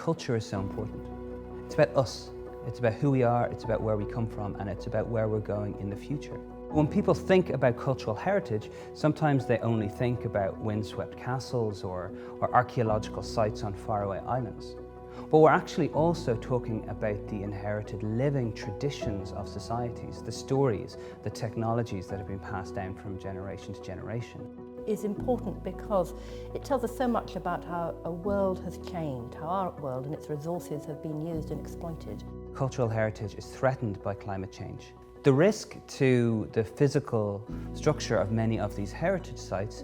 culture is so important. It's about us. It's about who we are, it's about where we come from, and it's about where we're going in the future. When people think about cultural heritage, sometimes they only think about windswept castles or archaeological sites on faraway islands. But we're actually also talking about the inherited living traditions of societies, the stories, the technologies that have been passed down from generation to generation. Is important because it tells us so much about how a world has changed, how our world and its resources have been used and exploited. Cultural heritage is threatened by climate change. The risk to the physical structure of many of these heritage sites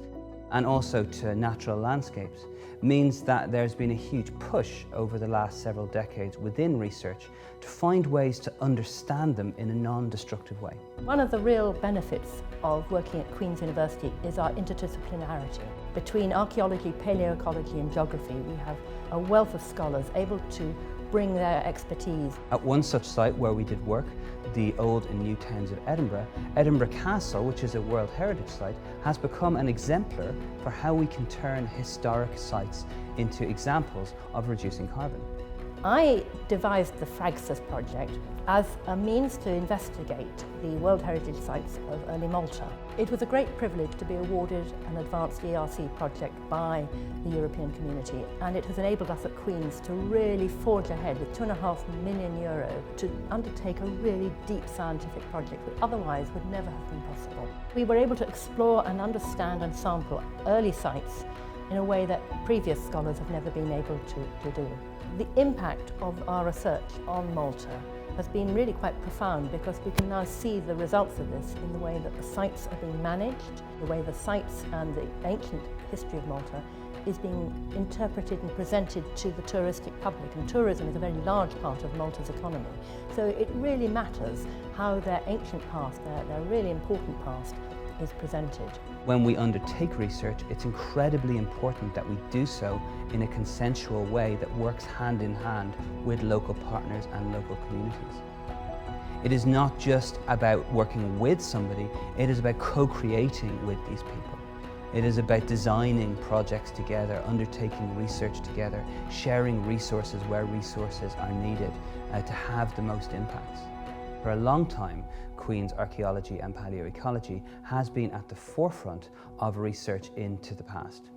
and also to natural landscapes means that there's been a huge push over the last several decades within research to find ways to understand them in a non-destructive way. One of the real benefits of working at Queen's University is our interdisciplinarity. Between archaeology, paleoecology and geography, we have a wealth of scholars able to bring their expertise. At one such site where we did work, the old and new towns of Edinburgh, Edinburgh Castle, which is a World Heritage Site, has become an exemplar for how we can turn historic sites into examples of reducing carbon. I devised the FRAGSIS project as a means to investigate the World Heritage Sites of early Malta. It was a great privilege to be awarded an advanced ERC project by the European community, and it has enabled us at Queen's to really forge ahead with €2.5 million to undertake a really deep scientific project which otherwise would never have been possible. We were able to explore and understand and sample early sites in a way that previous scholars have never been able to do. The impact of our research on Malta has been really quite profound because we can now see the results of this in the way that the sites are being managed, the way the sites and the ancient history of Malta is being interpreted and presented to the touristic public, and tourism is a very large part of Malta's economy. So it really matters how their ancient past, their really important past, is presented. When we undertake research, it's incredibly important that we do so in a consensual way that works hand in hand with local partners and local communities. It is not just about working with somebody, it is about co-creating with these people. It is about designing projects together, undertaking research together, sharing resources where resources are needed to have the most impacts. For a long time, Queen's archaeology and paleoecology has been at the forefront of research into the past.